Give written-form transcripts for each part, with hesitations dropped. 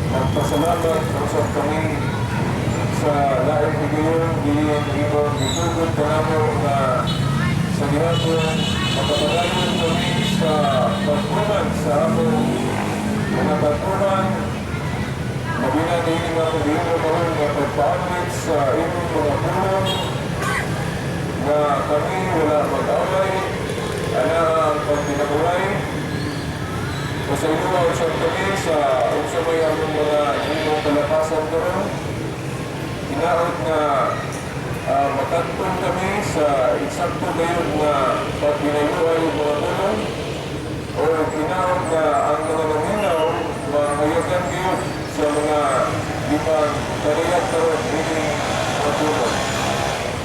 Nagpasalamat usap kami sa laing higayon diyan iba gitugod kanamo na sa gihapon makapadayon kami sa pagtuman sa among mga pagtuman mabina din nga pagdihiro karon nga pagpaamit sa imong mga pulong na kami wala mag-away ana ang pagpinabuhay. Pasayuwa usap kami sa usapay among mga imong kalapasan karon. Hinaot na makatupon kami sa eksakto kayo na pagpinayuwa yung mga tulong o hinaot na ang mga naminaw mahayagan kayo sa mga limang kariyak karon ini mga tulong.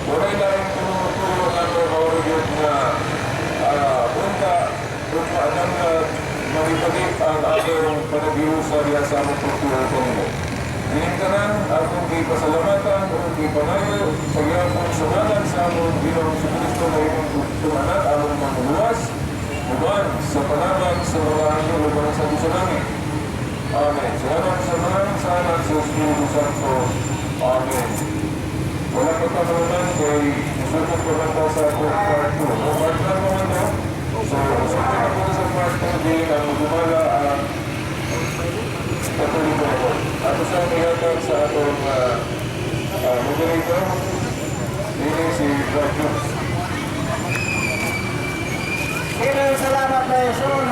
Walay na rin tulong nato maurugod na punta kung paanang na maripalik ang atong panagiho sa riyan sa among kultura kanino. Dinigtanan akong ipasalamatan o ipanayo sa gihapon sungalan sa among Ginoong Jesucristo na imong tumanan among mga luwas, uban sa panabang sa mga anghel o mga sa langit. Amen. Salamat sa mga sa anak sa Espiritu Santo. Amen. Wala pa naman kay nasutot ko lang sa part 2. Part 1 naman na. So, nasutot ako sa part 2 din ang gumala ang Katoliko ako. Ako sa mayatag sa atong moderator. Ini si Brad Jones. Salamat na yung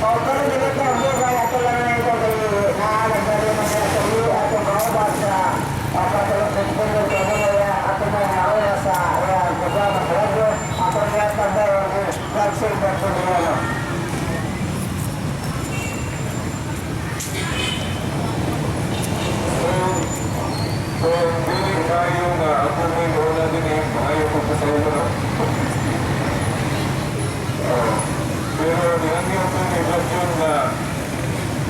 o pero dito ko ang buhay ato lang na ito kayo naalagdari mo sa iyo ato maubas sa patulong sa puno ko mga ato mga oras sa programa sa radyo ato nga tayo nag-save na po niya. So, hindi kayo na ako may muna din ayaw ko pa sa iyo. Pero niangyo ko may bagyon na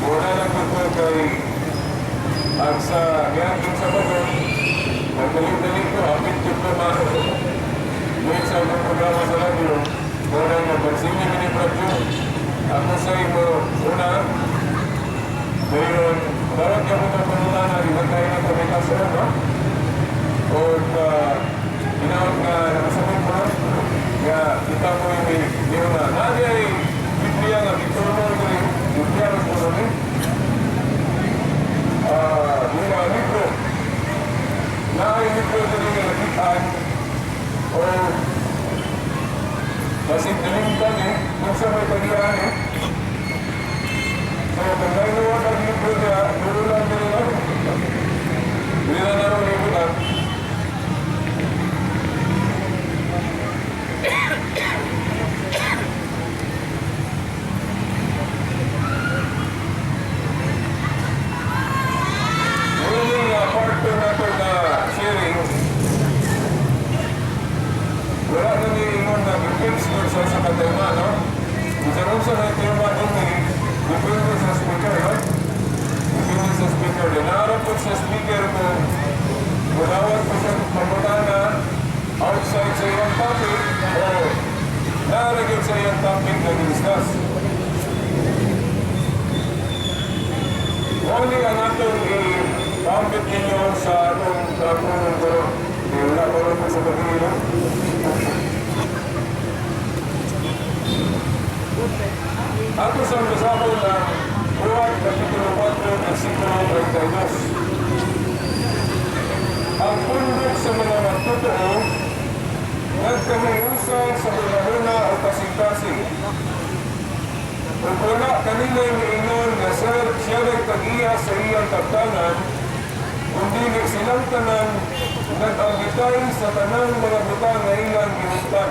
muna lang ko kay ang sa niangyo sa bagon nagdali-dali ko apit ko pa may sa mga programa sa radio muna nga pagsingin ni bagyon ako sa imo una mayroon dapat yung mga panuna na ibagay na kami kasalan no? O ginawag nga nakasabot mo nga kita mo yung na nadi ay Biblia nga bitulong ko rin Biblia nga po rin mga libro na ay libro na rin nga nakitaan o kasi dalimtan kung sa may pagiyaan so kung nainuwag ang libro niya nurulan na rin hindi na naroon libro na wala na niingon na depends ko sa katema, no? Isarong sa natema din depende sa speaker, no? Depende sa speaker. Naharap ko sa speaker ko, mulawat ko sa pamutana outside sa iyong topic o naragin sa iyong topic na discuss. Only ang atong i-pambit ninyo sa atong kapunong ko. Wala ko rin sa pag-iinom. Ato sa masabol ng Juan Kapitulo 4, versikulo 32. Ang pundok sa mga magtotoo, nagkamiusan sa hulahuna o kasing-kasing. Kung wala kanina miingon na siya ay tag-iya sa iyang kaptanan, kundi silang tanan nag-amitay sa tanang mga butang na ilang ginustan.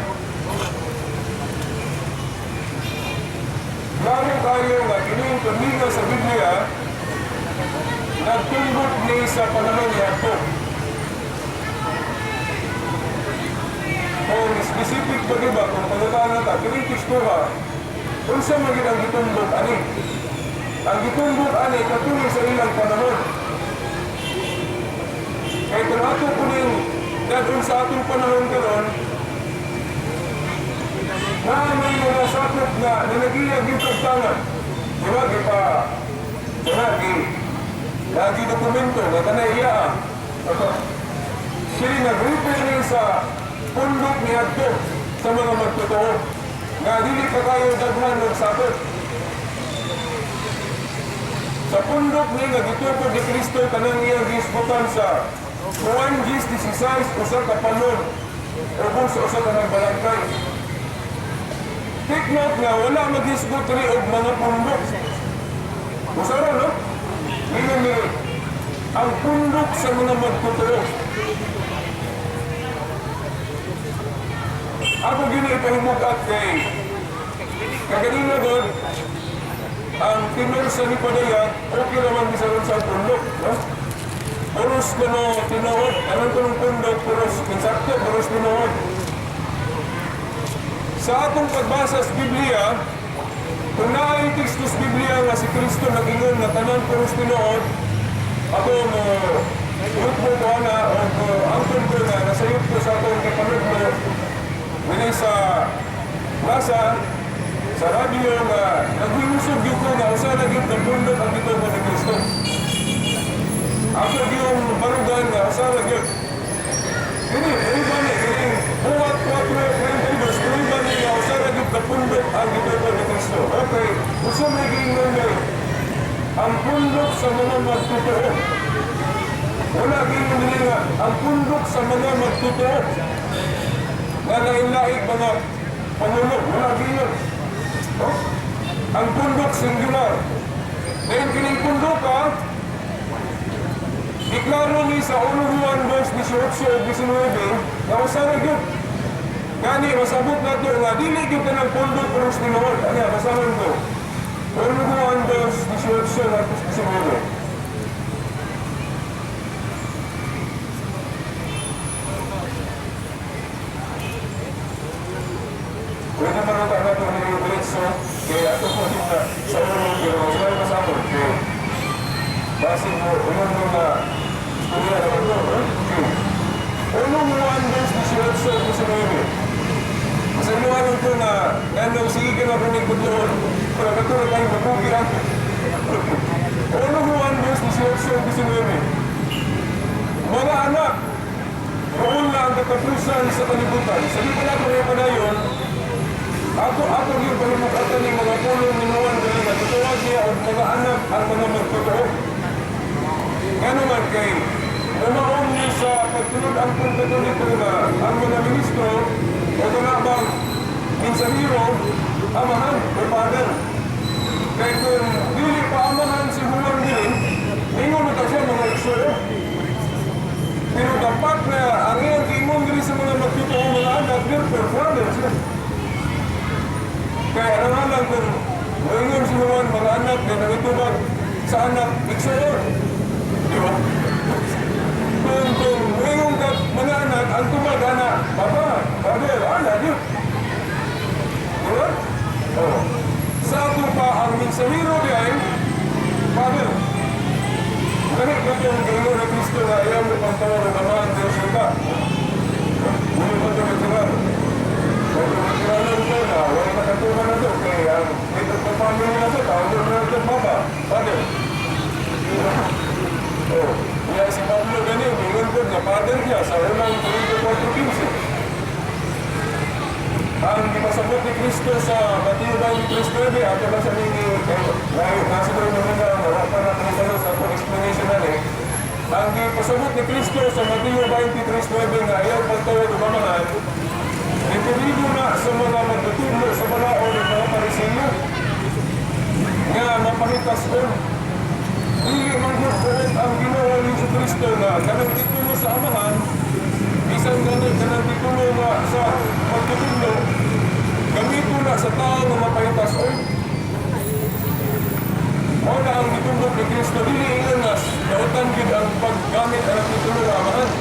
Lalo tayo nga kining tumiga sa Biblia, nagtumbot ni sa panahon ni Ato. Kung specific ba diba, kung pagkataan na ta, kining kiskuha, kung sa magiging ang gitumbot, ani? Ang gitumbot, ani, katuloy sa ilang panahon. Kaya kung ato po rin dadun sa atong panahon karon na may mga sakop na nilagiyag yung pagtangan. Diba? Lagi dokumento na tanaiya. Sila nag-refer rin sa pundok ni Adto sa mga magtotoo. Nga dili pa kayo daghan ng sakop. Sa pundok ni nga gitupod ni Kristo kanang iyang gisbutan sa Juan 16, usa ka panon ubos sa usa ka nagbalangkay. Take note nga wala maghisgot ri og mga pundok. Usara no? Ngayon ang pundok sa mga magtuturo. Ako gini ipahimugat kay kaganina doon ang tinor sa Nipadayat, okay naman bisaron sa pundok, no? Puros ko no tinuod, anong ko ng pundok, puros, insakto, puros tinuod. Sa atong pagbasa sa Biblia, kung naay text sa Biblia nga si Kristo nag-ingon na tanan puros tinuod, ako mo, yut mo ko na, o angkon ko na, nasayot ko sa atong kapanod mo, sa basa, sa radyo nga naghiusog yung ko nga usa na gyud ng pundok ang gitubo ni Kristo. Ako yung barugan nga usa na gyud. Ini ba ni ini buhat 4:32 ba ni nga usa na gyud ng pundok ang gitubo ni Kristo. Okay, usa may gingon nga ang pundok sa mga magtutoo. Wala gingon nila nga ang pundok sa mga magtutoo. Nga lain-laing mga pangulo, wala gingon. Oh? Ang pundok singular. Dahil kining pundok iklaro ni sa 1 Juan 2:18-19 na usa na gyud. Gani masabot nato nga dili gyud kanang pundok pero tinuod. Ano basahan ko. 1 Juan 2:18-19. Pwede maruta na ito ni Diretso, kaya ito po yung sa unang gino, sila yung masabot, kaya basin mo, unang mga istorya na ito, unang Juan 2:18-19. Sa inuwan ito na, nandang sige ka na kuning kutloon, pero katulad tayong mabukiran. Unang Juan 2:18-19. Mga anak, roon na ang katapusan sa kalibutan. Sabi ko na kung na yun, ako yung palimukatan ng mga pulong ni Juan dali na tutuwag niya o mga anak ang mga magtotoo. Nga naman kay umaon niya sa pagtunod ang pagkatuloy na ang mga ministro o tunabang minsahiro, amahan o father. Kaya kung dili pa amahan si Juan din, ingon na siya mga iksuro. Pero dapat na ang iyang ingon din sa mga magtotoo mga anak, therefore father sila. Kaya ano lang kung maingin si Juan mga anak na nangitubag sa anak, iksor. Di ba? Kung maingin ka mga anak, ang tubag anak, papa, father, anak, di ba? Oh. Sa ato pa ang minsahiro diyan, father. Ganit na yung gino na Kristo na ayaw na pagtawar ng amahan Diyos ka. Muli pa ito nagtirar. Pagkakiralan ko na, wala nakatuman na ito. Kaya ito pa family na ito, tawag na ito baba. Father. Oh, kaya si Pablo ganyan, mingon ko na father niya sa unang Korinto 4:15. Ang ipasabot ni Kristo sa Mateo 23:9, ato ba sa nini, nasa doon naman na, wala pa natin sa explanation na ang ipasabot ni Kristo sa Mateo 23:9 na ayaw pagtawad o mamahan, ipilido na sa mga magtutulog sa balaod ng mga Pariseo nga mapahitas doon. Hindi magbubuot ang ginawa ni Kristo na kanang titulo sa amahan, isang kanang titulo nga sa magtutulog, gamito na sa tao na mapahitas doon. O na ang titulo ni Kristo, hindi inganas, nautan din ang paggamit ang titulo ng amahan.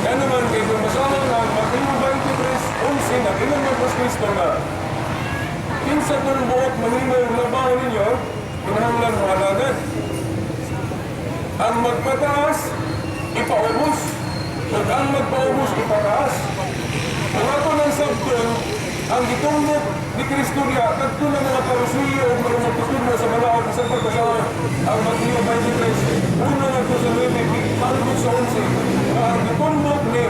Kaya naman kayo kung masama na Mateo 23:11 na kinamang mas Kristo na kinsa kung buot manimaw labaw ninyo, kinahanglan mo halagan. Ang magpataas, ipaubos. At ang magpaubos, ipataas. Kung ako ng sabton, ang gitungnog ni Kristo niya, kadto na mga parusiyo o mga magtutulo sa malaw sa pagkasawa ang Mateo 23, una na ito sa 9, palibot sa 11, ang gitungnog ni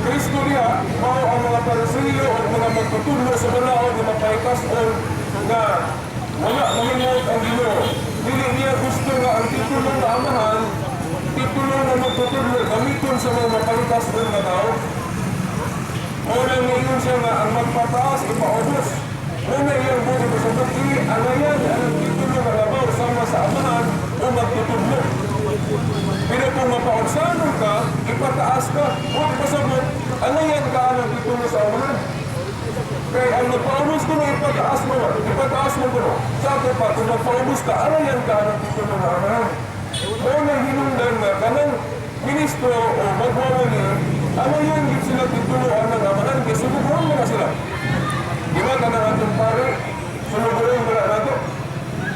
Kristo niya, mao ang mga parusiyo o mga magtutulo sa malaw na mapahikas o na wala malimot ang Ginoo. Dili niya gusto nga ang titulo na amahan, titulo na magtutulo, gamiton sa mga mapahikas o na tao. Una ngayon siya nga ang magpataas, ipaubos. Una iyang buhay ko sa baki, alayan ang titulo na labaw sama sa amahan o magtutublo. Pero kung mapaunsanon ka, ipataas ka, huwag pasabot, alayan ka ang titulo sa amahan. Kaya ang magpaubos ko na ipataas mo ko. Sa ato pa, kung magpaubos ka, alayan ka ang titulo na amahan. Una hinundan na kanang ministro o magwawali, alayan din sila tituloan ng amahan, kaya sumubuhan mo na sila. Di ba ka na atong pare, sumubuhan mo na nato.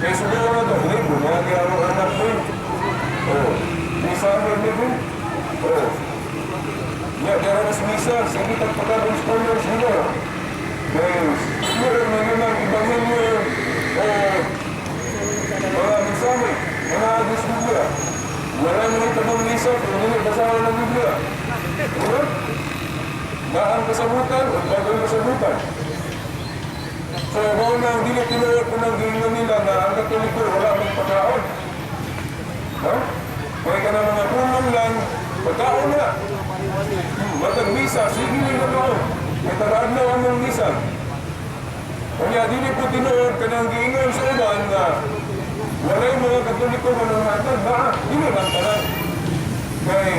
Kaya sumubuhan na ito, hindi mo na kaya ang anak mo. Misa mo yun. Kaya mas misa, sige tagpagabong scholars nila. Kaya sumubuhan mo yun ang ibangin mag-isa kung hindi basahan ng Biblia. Diba? Na ang kasabutan o bagong kasabutan. So, mga nang dili tinuot ko ng gingan nila na ang Katoliko wala mong pagkaon. No? Kaya ka na mga punong lang, pagkaon na. Matag-misa, sige nyo na doon. May taraan na ang mga misa. Kaya dili po tinuot ka ng gingan sa iban na wala yung mga Katoliko manunghatan na dili lang tanan. Kaya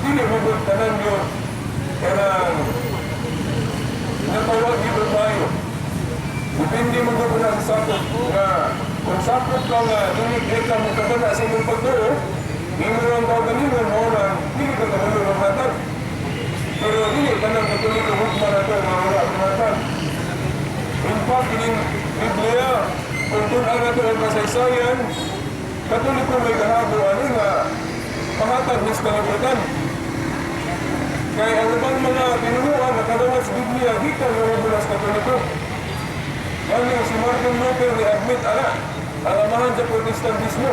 dili mabot tanan yun. Kaya natawag dito tayo. Depende mo doon na sa sakot na kung sakot ka nga dinig ka mo kabana sa inyong pagtuo, hindi mo lang tao galingan mo na hindi ka kabalo ng matan. Pero hindi ka nang Katoliko hukman na ito na wala ang matan. In fact, in Biblia, kung tunang nato ang kasaysayan, Katoliko may kahabo ano nga pahatag ng kalibutan. Kaya ang ibang mga pinunuan na kadawas sa Biblia, di ka nawabulas Katoliko. Ano si Martin Luther ni-admit alamahan sa Protestantismo.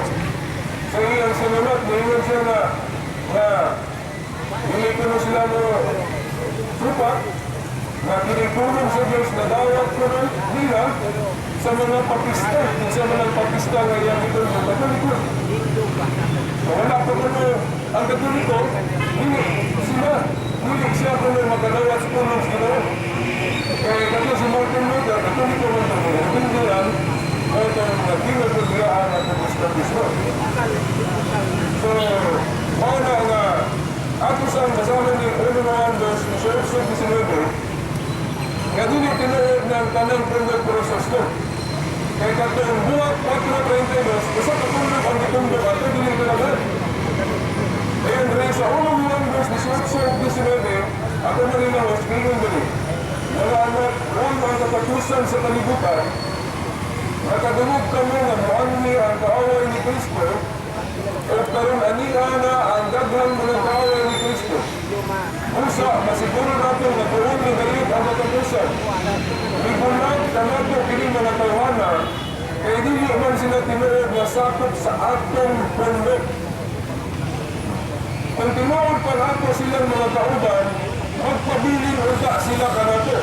Sa iyang sinulat, mayroon siya na hindi ko na sila mo supa na tinitulong sa Diyos na dawat ko nun nila sa mga papista, sa mga papista ngayon ito sa Katoliko. Wala pa ko ang Katoliko, hindi siya ko na magkadawat sa tulong sila. Kaya kasi si Martin Luther, Katoliko man ito mo, hindi lang ito naging nagbiglaan at Protestantismo. So, mauna nga, ato sa basahan ni Romanos 18:19, kaya din tinuod ng tanang pundok proseso. Kaya katong buwak 4:32, isa katundok ang itundok at ito din talagan. Ayun rin sa unang Romanos 18:19, ako nalilahos, ngayon din. Wala na ang katapusan sa kalibutan, nakadungog kami na muanmi ang kaaway ni Kristo o karon aniha na ang daghang mga kaaway ni Kristo. Usa, masiguro natin na tuon ni Dalit ang katapusan. Ibulag na nato kini mga tawhana, kaya dili man sila tinuod na sakop sa atong pundok. Kung tinuod pa nato silang mga kauban, magpabilin uta sila kanato.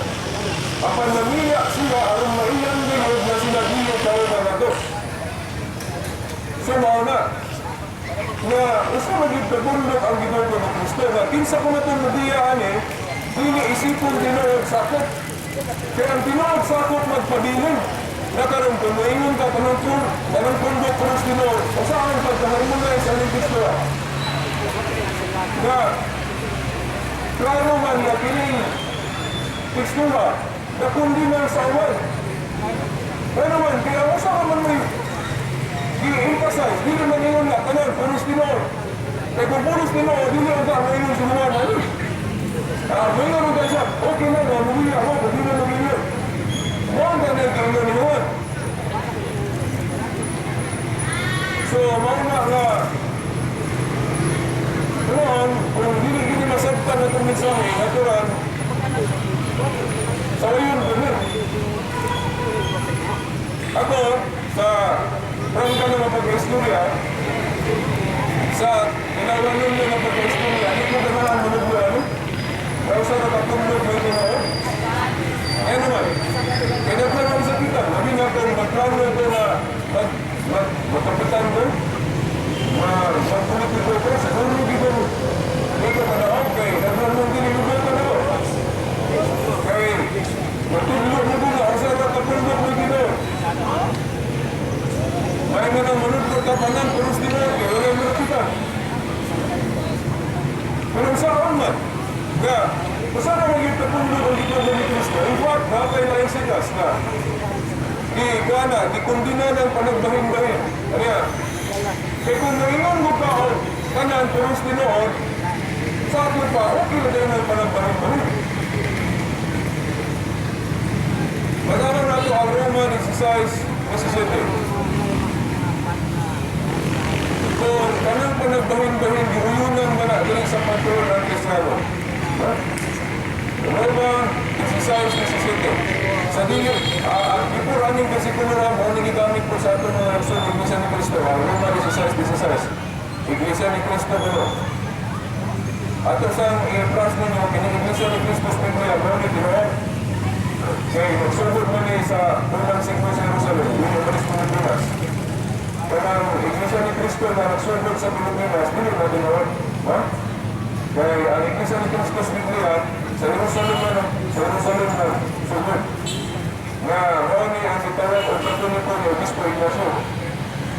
Apan namiya sila aron maiyang bilog na sila dili kauban nato. So mauna, na usa maging pagundok ang Ginoo ni Kristo na kinsa ko natong nabiyaan dili isipon tinuod sakop. Kaya ang tinuod sakop magpabilin. Nakaroon kung maingon ka panangkon, anong pundok ko ng Ginoo, o saan pagkaharmonize ang Kristo. Na klaro man na piling tekstuha na kundi na sa awal. Pero man, kaya usa ka man may i-emphasize, di naman yun na kanan, punos Pinoy. Kaya kung punos Pinoy, di naman ka ngayon sinuha na yun. Ngayon mo ka siya, okay na, mamuli ako, hindi na mamuli. Muang ka na yung ninuhan. So, mauna nga, noon, kung hindi masabtan na itong mensahe, natural, sa ngayon, ganun. Ako, sa prangka na mapag-istorya, sa inawanon na mapag-istorya, hindi ko ganahan manod mo ano? Kaya sa nakatundog mo ito na kaya naman, kaya nagplano sa kita, sabi nga kung magplano ito na magkapitan mo, magpolitiko ko, sa gulo dito, hindi ka manahog kaya nagplano din yung lugar ka na ko. Kaya, matulog mo doon, ang sa nakatundog mo dito. May mga manod ko kapanan, terus di mana, kaya wala yung kita. Pero saan man? Kaya, masana maging tapundog ang dito ni Kristo. In fact, nakakailaing sikas na di kundina ng panagbahin-bahin. Ano yan? Kaya kung naingon mo ka o kanan, terus di noon, sa atin pa, okay na din ang panagbahin-bahin. Magalang nato ang Roma 16:17. Kung kanang panagbahin-bahin, giuyunan ba na galing sa patrol ng Kristyano? Roma 16:17. Sa dili, ang ipuraning versikulo na mo, nagigamit po sa ato mga rason, Iglesia ni Cristo, Roma 16:16. Iglesia ni Cristo, Ato sang i-trust ninyo, kini-iglesia ni Cristo Springfield, Brownie, Tinoy. Kaya nagsugod mo ni sa unang singko sa Jerusalem, hindi mo rin Pilipinas. Kaya ang iglesia ni Cristo na nagsugod sa Pilipinas, hindi mo Tinoy. Kaya ang iglesia ni Cristo Springfield, sa Jerusalem na sugod. Nga, Brownie ang itawag o Katoliko ni Obispo Ignacio.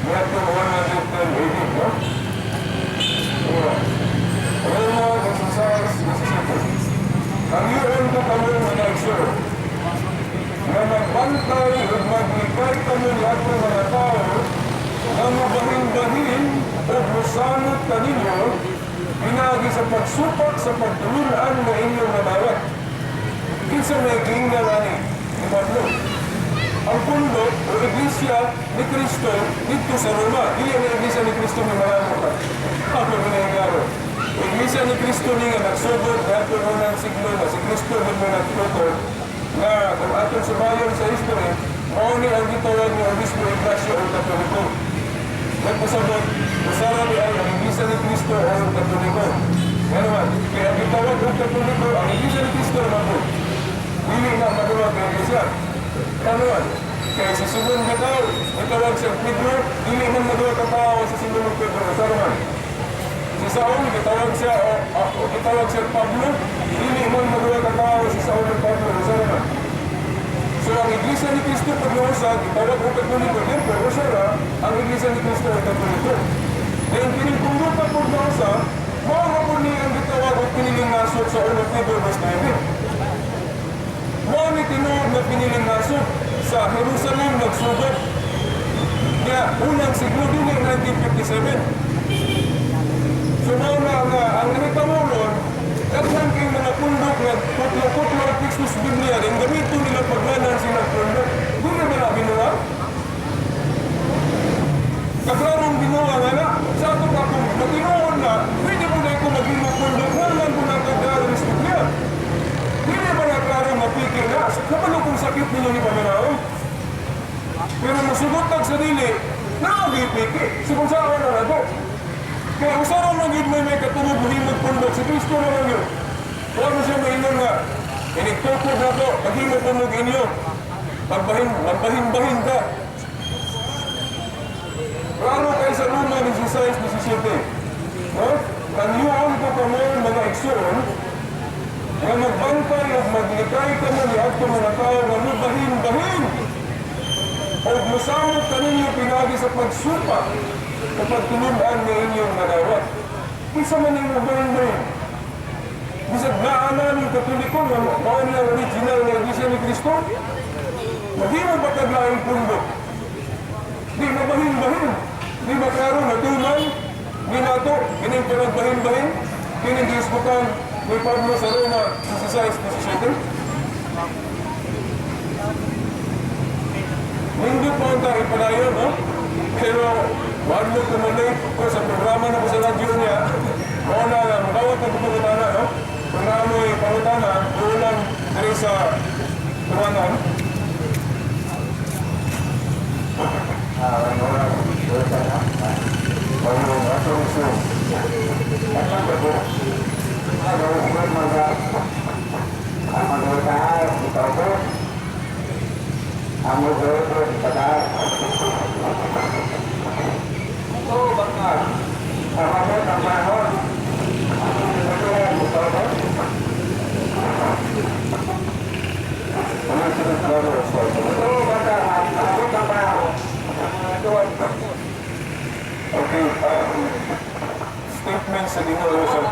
Ngayon ito 110 AD, no? Ngayon mo, exercise, ang iyon ko kami mga iksyo na magbantay o maglikay kami lahat ng mga tao na mabahin-bahin o musanot kaninyo pinagi sa pagsupak sa pagtulunan na inyong nabawat. Kinsa may gingalani ni Pablo. Ang pundok o iglesia ni Cristo dito sa Roma. Iyan ang iglesia ni Cristo ni Maramota. Ako pinagaro. Iglesia ni Cristo ni nga nagsugod at unang siglo na si Cristo ni nagtuto na kung atong sumayon sa history, mauni ang gitawag ni Obispo Ignacio o Katoliko. Nagpasabot, masarabi ay ang iglesia ni Cristo o Katoliko. Ano man, kaya ang gitawag ng Katoliko, ang iglesia ni Cristo naman po. Hindi na magawa ng iglesia. Ano man, kaya sa sunod na tao, natawag sa Pedro, hindi man magawa ka tao sa sunod ng Pedro. Ano man, si Saul, kitawag siya Pablo, hindi man magawa ka tao si Saul ng Pablo. Ano man. So ang iglesia ni Cristo pag-uusag, kitawag o Katoliko, yan po, usara, ang iglesia ni Cristo o Katoliko. Dahil pinipundok pa pag-uusag, mga po niya ang gitawag o pinilingasot sa unang Pedro mas 9. Mga may tinuod na pinilingasot sa Jerusalem nagsugod. Kaya unang siglo din yung 1957. So mga ang namitamulon, daghan kayong mga pundok na kutlo-kutlo at Christus Biblia rin, gamito nila paglanan silang pundok. Hindi na nila binuha. Kaklarong binuha nga na, sa ato pa kung matinuon na, pwede mo na ito maging pundok, naman po na kaglaran sa Biblia. Hindi ba na klarong mapikir na? Kapalo kung sakit ninyo ni Pamanao? Pero masugutan sa dili, nakagipikir. So kung saan na ito? Kaya usaran lang yun may katulog mahimag pundok. Si Cristo naman yun. Wala siya mainon nga. Iniktukod na ito, maghimag pundok inyo. Magbahin-bahin ka. Klaro kayo sa Roma 16-17. No? Kanyuan ko kamo mga ikson na magbantay at maglikay ka mo ni ato mga tao na mabahin-bahin. O masamot ka ninyo pinagi sa pagsupa kapag tinulaan na inyong nagawat. Isa man yung mabahin-bahin. Bisag naanan yung Katoliko na maon ang original na iglesia ni Cristo. Hindi mo ba kaglaing pundok? Di mabahin-bahin. Di ba klaro na tuman? Di nato, kining pinagbahin-bahin? Kining gisbukan ni Pablo sa Roma 16-17? Hindi po ang tayo palayo, no? Pero, wag mo kumalay ko sa programa na po sa radyo niya. Mauna nga, magawat na pagkutana, no? Programa yung pangutana, ulang dari sa tuwanan. Okay, statement sa Dinolusyon.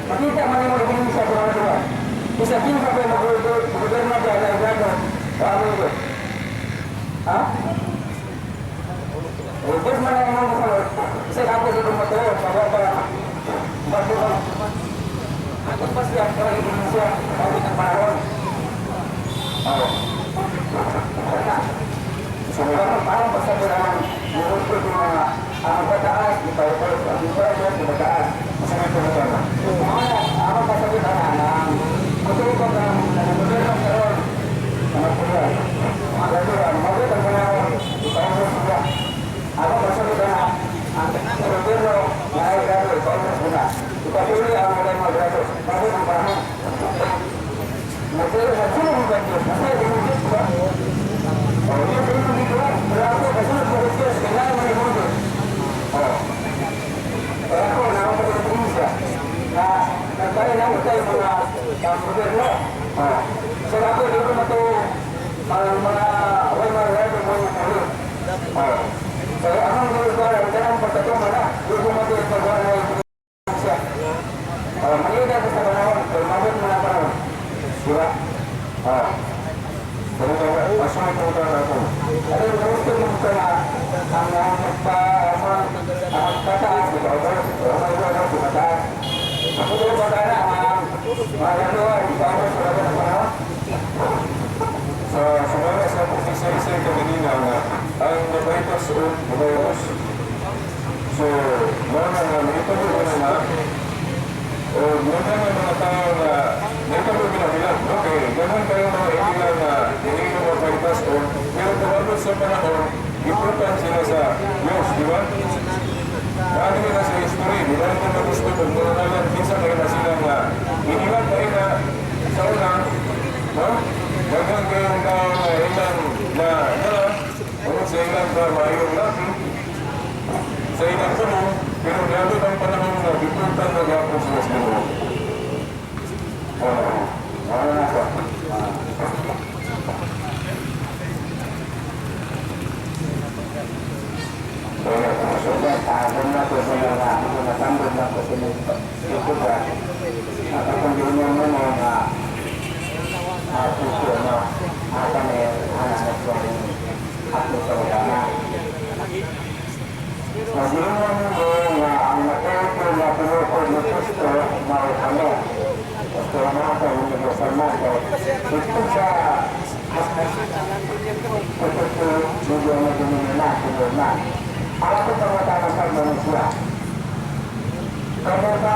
Makita man yung magiging sa mga dua. Isa din ka pa yung mag-governo dyan na igado. Paano yun? Ha? Ubus man ang mga kasalot. Isa ako sa tumatuyo. Pagwapa. Pagwapa. Ako pa siya. Para ibigin siya. Pagwapa ng panahon. So, parang pasabi naman. Murot ko yung mga ang pataas. Ipayapayap. Ang ipayapayap. Ang pataas. Masama ito na sana. Ako pasabi na matulog ko na gobyerno karon. Mga pula. Mga gano'n. Mga gano'n. Mga gano'n. Ipayapayap sila. ipatuloy ang mga mag-grato. Bago ang bago. Nagsulo mo ba Diyos? Kasi dinigit ba? O, yun dinigit ba? Grato, kasunod sa Diyos, kailangan mo yung mundo. O. Kaya ako, nakapagdating siya. Na nagkaya lang tayo mga gobyerno. O. So ako, dito na ito ang mga way-marado mo yung mundo. O. So, akong lugar, ang ganang pagkatuma na, dito mo ito ipagawa na yung siya. Maliit ako sa panahon, pero mabot mo na panahon. Diba? Pero masunod po tayo na ito. Ano yung gusto mo ko na ang magtataas, ito ako, mataas. Ako doon ba na ang magagawa, ito ako sa laban ng panahon? Sa sumama sa pag-isa-isa kanina na ang nabaitas o nabayos. So, mga ito doon na o mga mga tao na naitalo binabilang. Okay, ganun kayo mga ilan na hindi nyo mabaitas o pero tumabot sa panahon, iputan sila sa Diyos, di ba? Paano nila sa history, di ba naman na gusto kung muna naman, minsan kayo na silang inilan kayo na sa unang, no? Gagawin kayong tao na ilan na, sa ilan na mayroong natin, sa ilan tulong, pero gano'n ang panahon na bipuntan na gapos na sa mga. Ano na po? Kaya kung sugat, doon na po sa mga natambod na po sila ikot ba? At kung di mo mo mga puso na kami anak ko ako sa wala. Maging mo nga ang natuto na pinukod ni Kristo mao kami. Gusto na ako yung nagsasalman ko. Ito sa ito medyo naging na, siguro na. Ako po sa mata ng pagmanisya. Kaya ba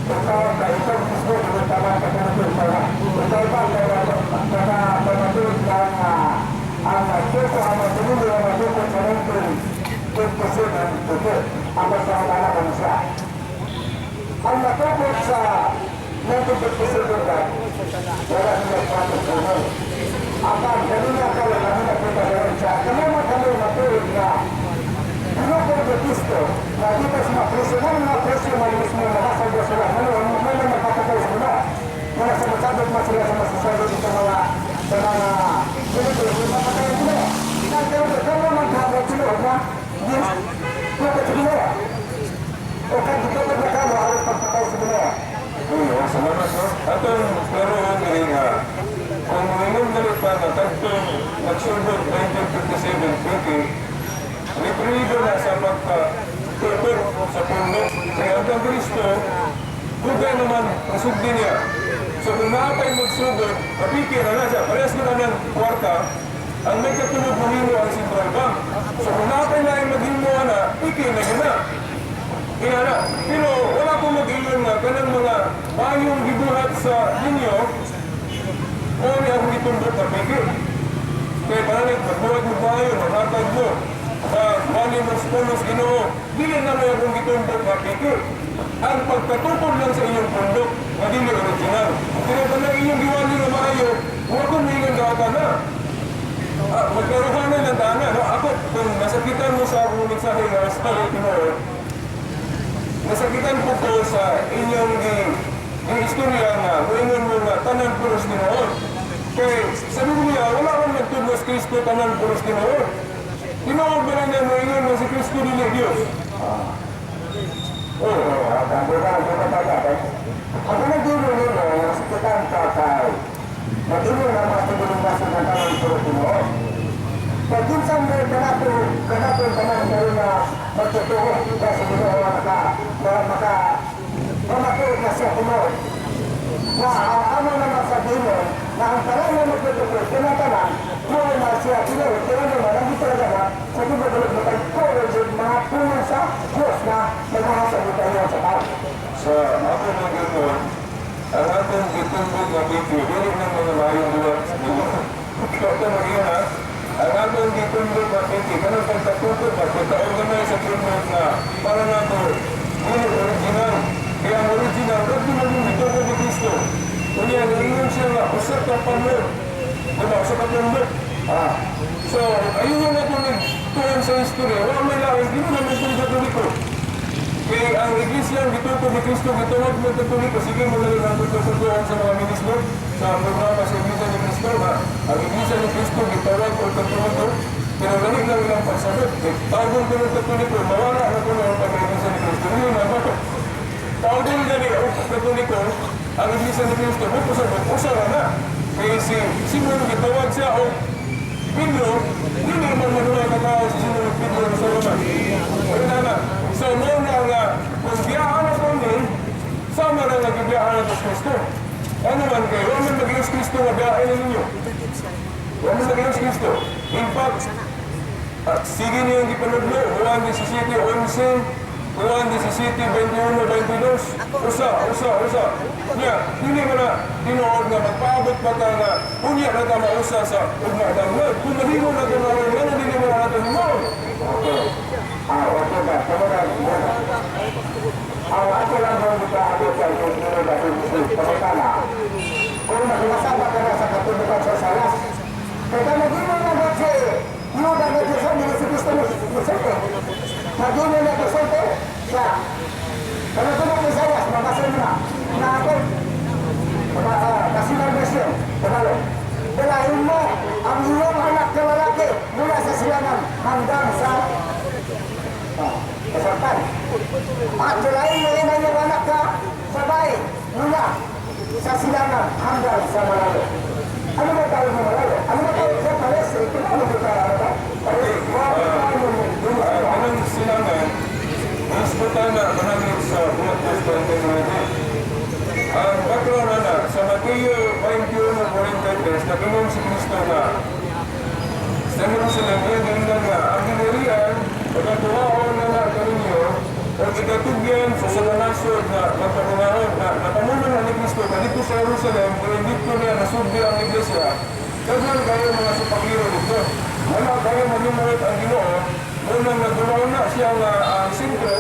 ito mismo yung tama sa kanapin pala. Ito ba kaya pagmatulog ng ang nagsuso ang matulog ang matulog sa rin kasi ng tuto ang pagkakala ko siya. Ang natupot sa natupot kasi doon wala nila patong puno. Akan, kanina ka lang kami nagpapagalan siya. Kami kami matulog na pinupod na Kristo na dito sa mga presyo na mga presyo na mismo na nakasagwa sila. May magpapagay sa mga mga sabot-sabot mo sila sa masasabot sa mga pinupod. Yung mapagay sila. Kaya magkabot sila na bakit ginawa? O kaya dito na nakawa alas pagpatay sa ginawa? Salamat po. Atong pero ang nga, kung ngayon dalit pa na tagtong nagsundot 1957 reprido na sa pagka-tutor sa pundo. Kaya ang Kristo, kugay naman ang sugdi niya. So kung nakapay magsugod, kapikir na siya, parehas na ng kwarta, ang may katulog mahimo ang Central Bank. So kung nakapay na ay maghimo na, pikir na gina. Inana. Pero wala kong mag-iyon nga kanang mga bayong gibuhat sa inyo o niya akong itundot na pikir. Kaya parang magbuhat mo bayo, maghatag mo. Bali mo sponos ginoo, dili na may akong itundot na pikir. Ang pagkatupod lang sa inyong pundok na dili original. Pero kung na inyong giwali na maayo, huwag kong hilang gata na. Magkaroon na ng dana. No? Ako, kung nasakitan mo sa akong mensahe na Espalay Tinoor, nasakitan po ko sa inyong istorya na muingon mo nga tanan puros Tinoor. Kaya sabi ko niya, wala akong nagtudlos Kristo tanan puros Tinoor. Tinoor ba lang na muingon mo si Kristo nila Diyos? Ako nagdulo nila, nasakitan kakay. Nagdulo na mas nagdulong nasa ng tanan puros Tinoor. Pag-insang kanapin tanan kayo na magtutuho kasi ginoo mamatulog na siya Tinoor. Na ano naman sabihin mo, na ang tanan na magtutuho, tinatanan, tuloy na siya Tinoor. Kaya naman, ang ito na sa gibagulog mo tayo, tuloy mga puno sa Diyos na nagmamasalita niyo sa tao. Sa ako na gano'n, ang atong itundog na video, hindi na mga mayong buwan sa mga. Ito magiging ha, ang atong itundog na video, ganun pagkatutog, pagkata-organize sa tundog na para na ito, hindi panlo. Diba? Sa katundok. So, ayun na kung nagtuhan sa history. Wala may lang, hindi mo naman kung katoliko. Kaya ang iglesia, gituto ni Cristo, gituwag ng katoliko. Sige mo na lang ang tututuan sa mga ministro, sa programa sa iglesia ni Cristo, na ang iglesia ni Cristo, gituwag o katoliko. Pero ganit lang ilang pagsabot. Tawag ko ng katoliko, mawala na ko ng pag-iglesia ni Cristo. Hindi na ba ito? Tawag din ang katoliko, ang iglesia ni Cristo, bukusan na. Kaya si Simon, gitawag siya, o Pedro, hindi naman manuwa katao sa sinunod Pedro sa Roma. Wala na. So, noon na nga, kung biyaan na po din, sama na nag-biyaan na sa Kristo. Ano man kayo? Huwag man mag-ius Kristo na biyaan na ninyo. Huwag man mag-ius Kristo. In fact, sige niyo yung ipanudlo, Juan 17:11, Juan 17:21-22, usa. Nya, hindi mo na tinuod nga magpaabot pa ka nga, unya na ka mausa sa ugma-damag. Kung mahimo na ka naman, ano din mo na natin mo? Okay. Okay ba? Kamunan. Ako lang ang mutahabit sa kung sino na ito. Pagkakala, kung nakasama ka na sa katunugan sa salas, kaya naging mo na ba siya, yung dapat siya nila si Kristo mo naging mo na kasunto siya. Kaya ito ng Isayas, mabasal mo na ako, kasilang besyon, panalo. Dalahin mo ang iyong anak na lalaki mula sa silangan hanggang sa kasaltan. At dalahin mo rin ang iyong anak na sabay mula sa silangan hanggang sa malalo. Ano ba tayo mo malalo? Ano ba tayo sa pares? Ito na ano ba tayo? Anong silangan? Mas na manangit sa buhat ng Panginoon. Ang background na sa Mateo 21:43, nakinom si Kristo na sa Jerusalem, yan ganyan nga, ang ginirian, pagkatuwaon na kaninyo, o ikatugyan sa salanasod na magpatunahon na napamunan na ni Kristo na dito sa Jerusalem, kaya dito niya nasubdi ang iglesia, kagyan kayo mga supakiro dito. Wala kayo manimulit ang Ginoo, unang nagdumaon na siya nga sintro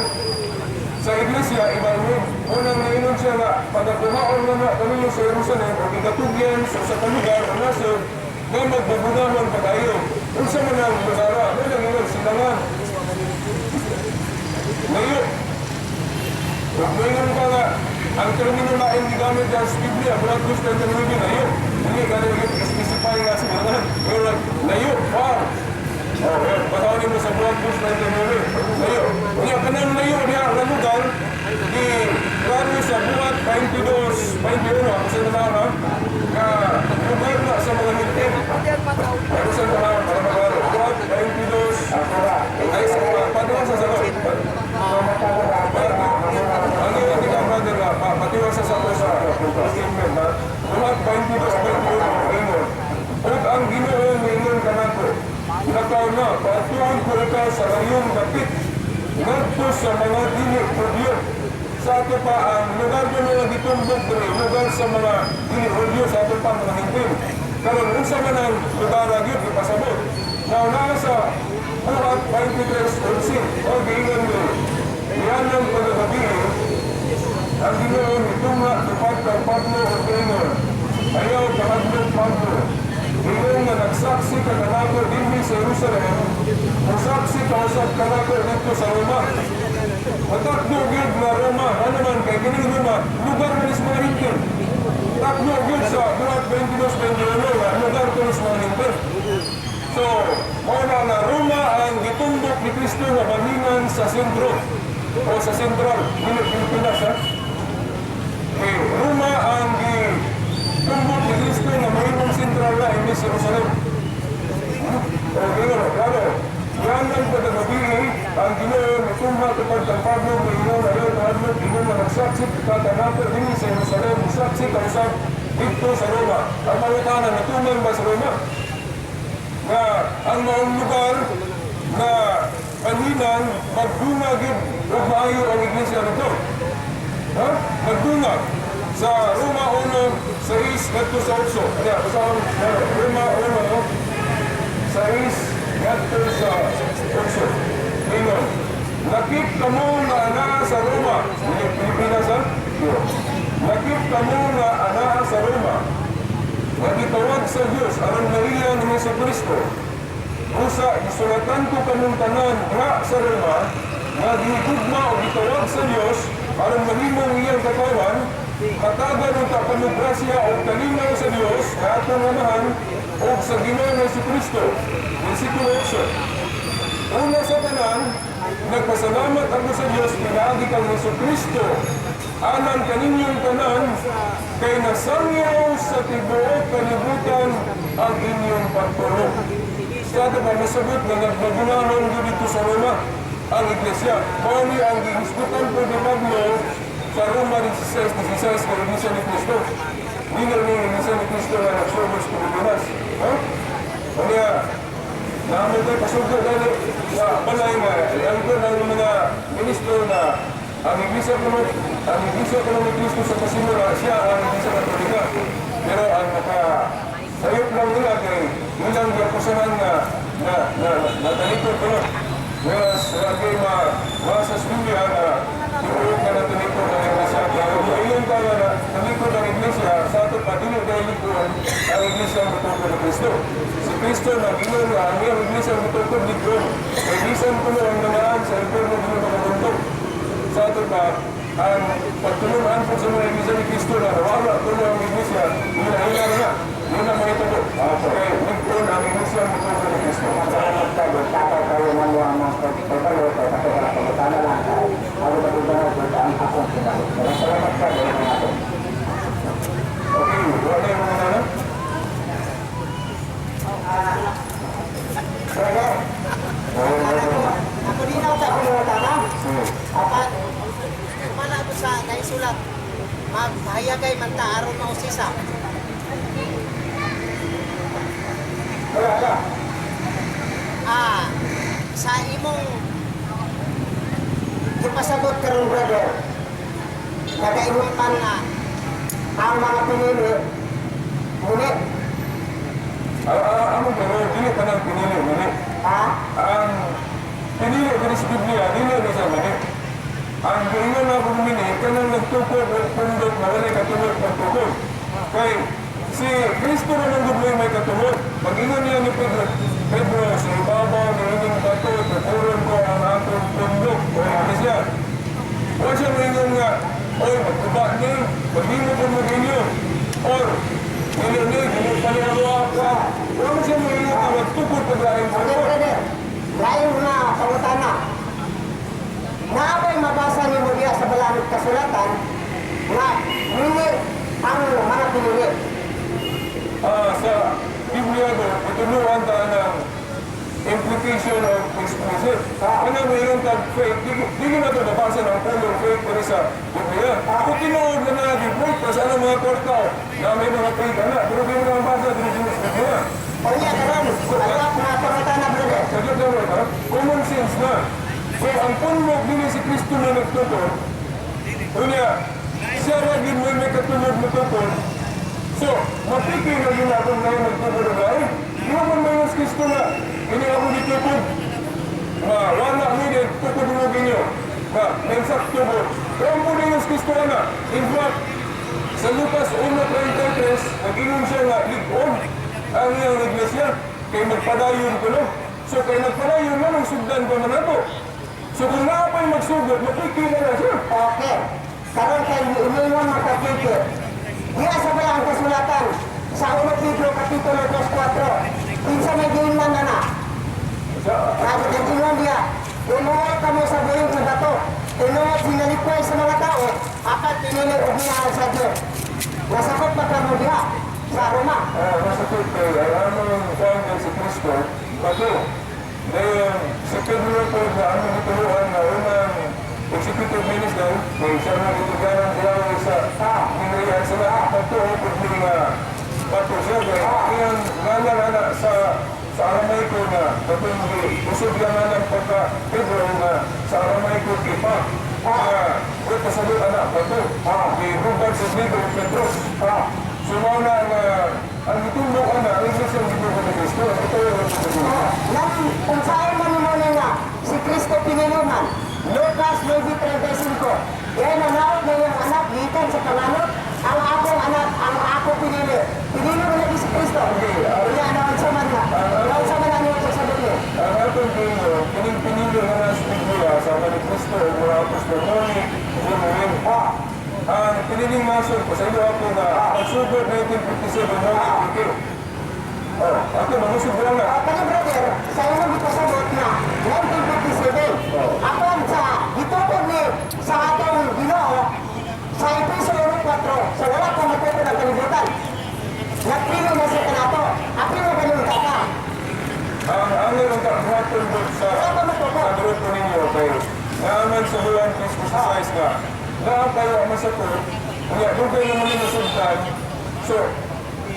sa iglesia, ibalwin. Unang nainom siya nga, pagkakuhaon na kami sa Jerusalem, o ikatugyan sa kalugar, o nasod, na magbabunahon pa kayo. Unsa man ang lugar, ano lang yun, silangan. Ngayon, kung mayroon ka nga, ang termino na gamit sa Biblia, Brad Gusto ang termino na yun. Hindi ka na yung specify nga silangan. Layo, far. Pasawin mo sa Brad Gusto ang termino. Layo. Kaya kanang layo niya, ang lugar, di klaro sa buhat 22, ako sa nalawa, na lugar na sa mga hintin. Ako sa nalawa, para maglaro. Buhat 22, ay sa mga, patuwa sa sagot. Ang yung tika brother na, patuwa sa sagot sa statement na, buhat 22, ingon. At ang ginoon na ingon ka nato, nakaw na, patuwan ko ikaw sa layong dapit, nagpo sa mga dili-rodyo. Sa ato pa ang lugar ko nila ditumbok dili, lugar sa mga dili-rodyo sa ato pa mga hintin. Karon unsa man ang lugar na yun, ipasabot. Nauna sa buhat 23:11, o giingon mo, yan ang pagkagabi, ang ginoon itunga tupat ng Pablo o Panginoon. Ayaw kahadlok Pablo. Ikaw nga nagsaksi ka kanako dinhi sa Jerusalem, nagsaksi ka usap kanako dito sa Roma. Matakbo gyud na Roma, ano man kay kining Roma, lugar man is mga hintin. Takbo gyud sa buhat 22-21, lugar ko is mga hintin. So, muna na Roma ang gitumbok ni Kristo na baningan sa sentro o sa sentral, Pilipinas ha. Roma ang gitumbok ni Kristo na mayroong sentral na hindi sa Jerusalem. O gano'n, klaro. Yan ang pagkagabi, ang ginoon, itumha kapag ang Pablo, mayroon na yun, ano, ginoon na nagsaksi, katanapin din sa Jerusalem, nagsaksi, kausap, dito sa Roma. Ang malutanan, natuman ba sa Roma? Na ang maong lugar na kanilang magdungagid o maayo ang iglesia nito. Ha? Magdungag sa Roma 1:6 ngadto sa 8. Kaya basahan Roma 1:6 ngadto sa 8. Ingon, nakip kamo nga ana sa Roma. Pilipinas ha? Nakip kamo nga ana sa Roma. nga gitawag sa Dios aron Maria ni Jesucristo. Usa gisulatan ko kanong tanan diha sa Roma nga gihigugma o gitawag sa Dios aron mahimong iyang katawan, katagan ng kapanugrasya o kalinaw sa Dios nga atong amahan o sa Ginoong Jesucristo. Versikulo 8. Una sa tanan, nagpasalamat ako sa Dios pinagi kang Jesucristo alang kaninyong tanan kay nasangyaw sa tibuok kalibutan ang inyong pagtulog. Sa ato pa masagot na nagbagunahan dito sa Roma ang iglesia. Kani ang gihisgutan po ni Pablo sa Roma 16:16 kay Iglesia ni Cristo. Hindi na rin Iglesia ni Cristo na nagsurgos sa Pilipinas. Kaya, namin tayo pasugod dahil sa balay na ang ito ng mga ministro na ang Iglesia ko ni Cristo sa kasimula, siya ang Iglesia Katolika. Pero ang nakasayop lang nila kay ilang diaposanan na natalikod ko na. Whereas lagi masas Biblia na tinuod na natalikod ang Iglesia. Kaya ngayon tayo na talikod ang Iglesia, sa ato pa dili dahil likuan ang Iglesia ang betukod ni Cristo. Si Cristo na ginoo na ang iyang Iglesia ang betukod ni Cristo. Kaya bisan ko na ang namaan sa impyerno dili makabundok. Sa ato pa, ang pagtulungan po sa mga Iglesia ni Cristo na nawala ko na ang Iglesia, hila na. Yun ang mga ito. Kaya likuan ang Iglesia ang betukod ni Cristo. Salamat kayo. Tatay kayo ng mga pagkayo kay kasi wala pagkatana lang kayo. Ako ba dito na ang akong sinagot. Salamat kayo mga ito. Okay, wala yung mga nana? Brother, Ako din sa pagkatana, Apat, kumana ako sa naisulat. Mahayagay man ta aron mausisa. wala ka. Sa imong Ipasabot karon brother. Nagaingon man na ang mga pinili, ngunit, Amo pero dili ka nang pinili, mali. ha? Ang pinili ko sa Biblia, dili ni sa mali. Ang giingon na ako mini, kanang nagtukod ng pundok na wala katulog pagtukod. Kay si Kristo na nang gubloy may katulog. Pag-ingon niya ni Pedro, sa ibabaw ng inyong bato, tuturon ko ang atong pundok. O Iglesia. Huwag siya maingon nga, oy, magkuba ni, pag-ingon ko mo inyo. Or, hindi panihawa ka. Huwag siya maingon nga, magtukod pag-laing Okay, pundok. brother. Lain na pangutana. Naabay mabasa ni mo diya sa balanod kasulatan na ngunit ang mga pinili. Sa Biblia do, ituluan ta ng implication of explicit. Ano mayroon kang faith, di na ito nabasa ng pulong faith pero sa Biblia. Kung tinuod na naging faith, kasi ano mga kortaw na may mga faith na, pero di mo na mabasa din sa Biblia. O niya karon, ano ang mga pangutana brother? Sagot na rin, ha? Common sense na. So, ang punmok din si Kristo na nagtutol, unya, siya rin may katulog na tutol. So, mapikir na yun akong ngayon nagtutol na ay, di mo man mayroon si Kristo na, hindi ako ditutol. Wala nila, tutulog ninyo. Nagsakto mo. Kaya mo na yung si Kristo na. In fact, sa Lucas 1:33, nag-inom siya nga, ligom ang iyang iglesia, kay magpadayon ko no. So, kay nagpadayon na, magsugdan ko na nato. So, kung naapay magsugod, mapikir na siya. Okay. Karon kay iniwan makapikir. Diya sa balang kasulatan sa 1 Pedro Kapitulo 2:4. Kinsa may giingnan na. Nagkatingon diya. Inuot kamo sa buhing sa bato. Inuot sinalikway sa mga tao. Apat pinili o hinahal sa Diyos. Nasakot pa kamo diya sa Roma. Masakot kay, alam mo yung kanyang si Kristo, bago. Dahil si Pedro po na ano nituluan na unang executive minister, may siya na ituganan sila sa hinayaan sila pagtuho kung mga bato siya. Kaya ngala sa aramay ko na batong usog lang ng pagka Pedro na sa aramay ko kipa. Kaya kasalut anak bato. Rubad sa Pedro Pedro. Sumaw na ang itulog na, ang Iglesia ng Iglesia ng Cristo, ito yung Kung saan man mo nga, si Kristo piniluman. Lucas 9:35. Yan ang naot na yung anak, gikan sa panganot. Ang akong anak, ang ako pinili. Pinili mo na Kristo, mga apostol noni, Jerusalem. Ang piniling masod ko sa iyo ako na pagsugod 1957 noni, ito. Ako, manusog ko lang na. Kaya brother, sa iyo nang ipasabot na 1957. Apan sa gitupod ni sa atong Ginoo sa Efeso 1:4, sa wala pa matuto ng kalibutan. Nagpili na sa kanato. Apil na ganun ka. Ang angel ng kabuhaton doon sa grupo ninyo kay naaman sa buwan Kristo sa size ka. Lahat tayo ang masakot. Kaya doon kayo naman yung nasundan. So,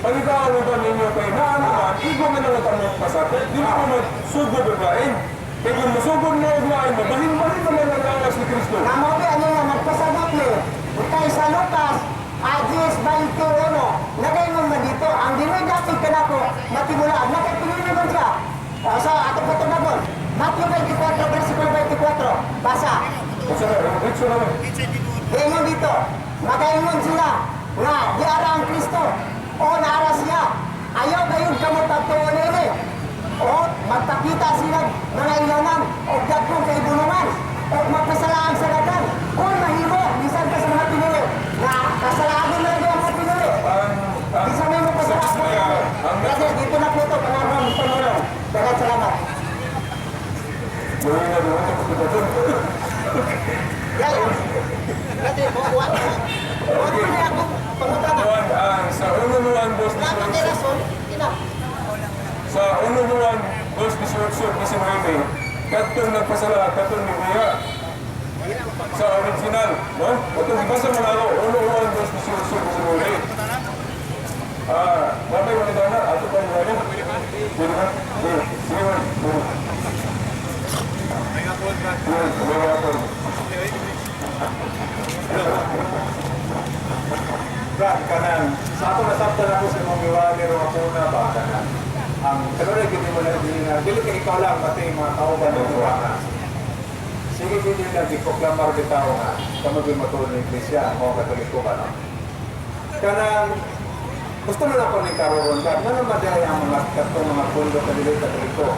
paligawan mo ba ninyo kay naanaman, igo mo na lang kami pasakot. Di mo magsugod ang lain. Kaya kung masugod na ang lain, mabahin-bahin naman ang lawas ni Kristo. Namobi, ano nga, magpasabot ni. Kay sa Lucas, 10:21, nagayon man dito, ang dinoy dati ka na ko, matimulaan, nakapilin naman siya. Sa atong patunagon, Matthew 24, versikulo 24, basa. Kasi na, ritso naman. Ngayon dito, magayon sila nga di ara ang Kristo o naara siya. Ayaw gayon kamo pagtuon nini. O magpakita sila mga ilangan o dagkong kaibulungan o magpasalaan sa dagan. Kung mahimo, bisan ka sa mga pinili na kasalanan na yung mga pinili. Bisan may mo pasalanan. Kasi dito na po ito, pangarang tumulong. Dagat salamat. Gawin na doon, kapag doon. Yan. Kasi, buwan na. Buwan na ako. Pangutana. Juan, sa ununuan dos Lahat ng rason, ina. sa ununuan dos 18 kasi Noemi, katong nagpasala, katong nibuya sa original, no? Katong ibasa mo na ako, ununuan dos 18 kasi Noemi. Babay mo na ato pa yung ano? Pwede ba? Sige mo. May hapon. Brad, kanan. Sa ako nasabtan ako sa mga iwali ro ako na ba kanan. Ang kalore gini mo na din na dili ka ikaw lang pati yung mga kauban ng buwana. Sige gini na di ko klamar bitaw nga kamo gyud matulog ng iglesia mo katoliko ka no. Kanang gusto mo na ko ni karon ka nga madaya ang mga katong mga pundo kadili katoliko.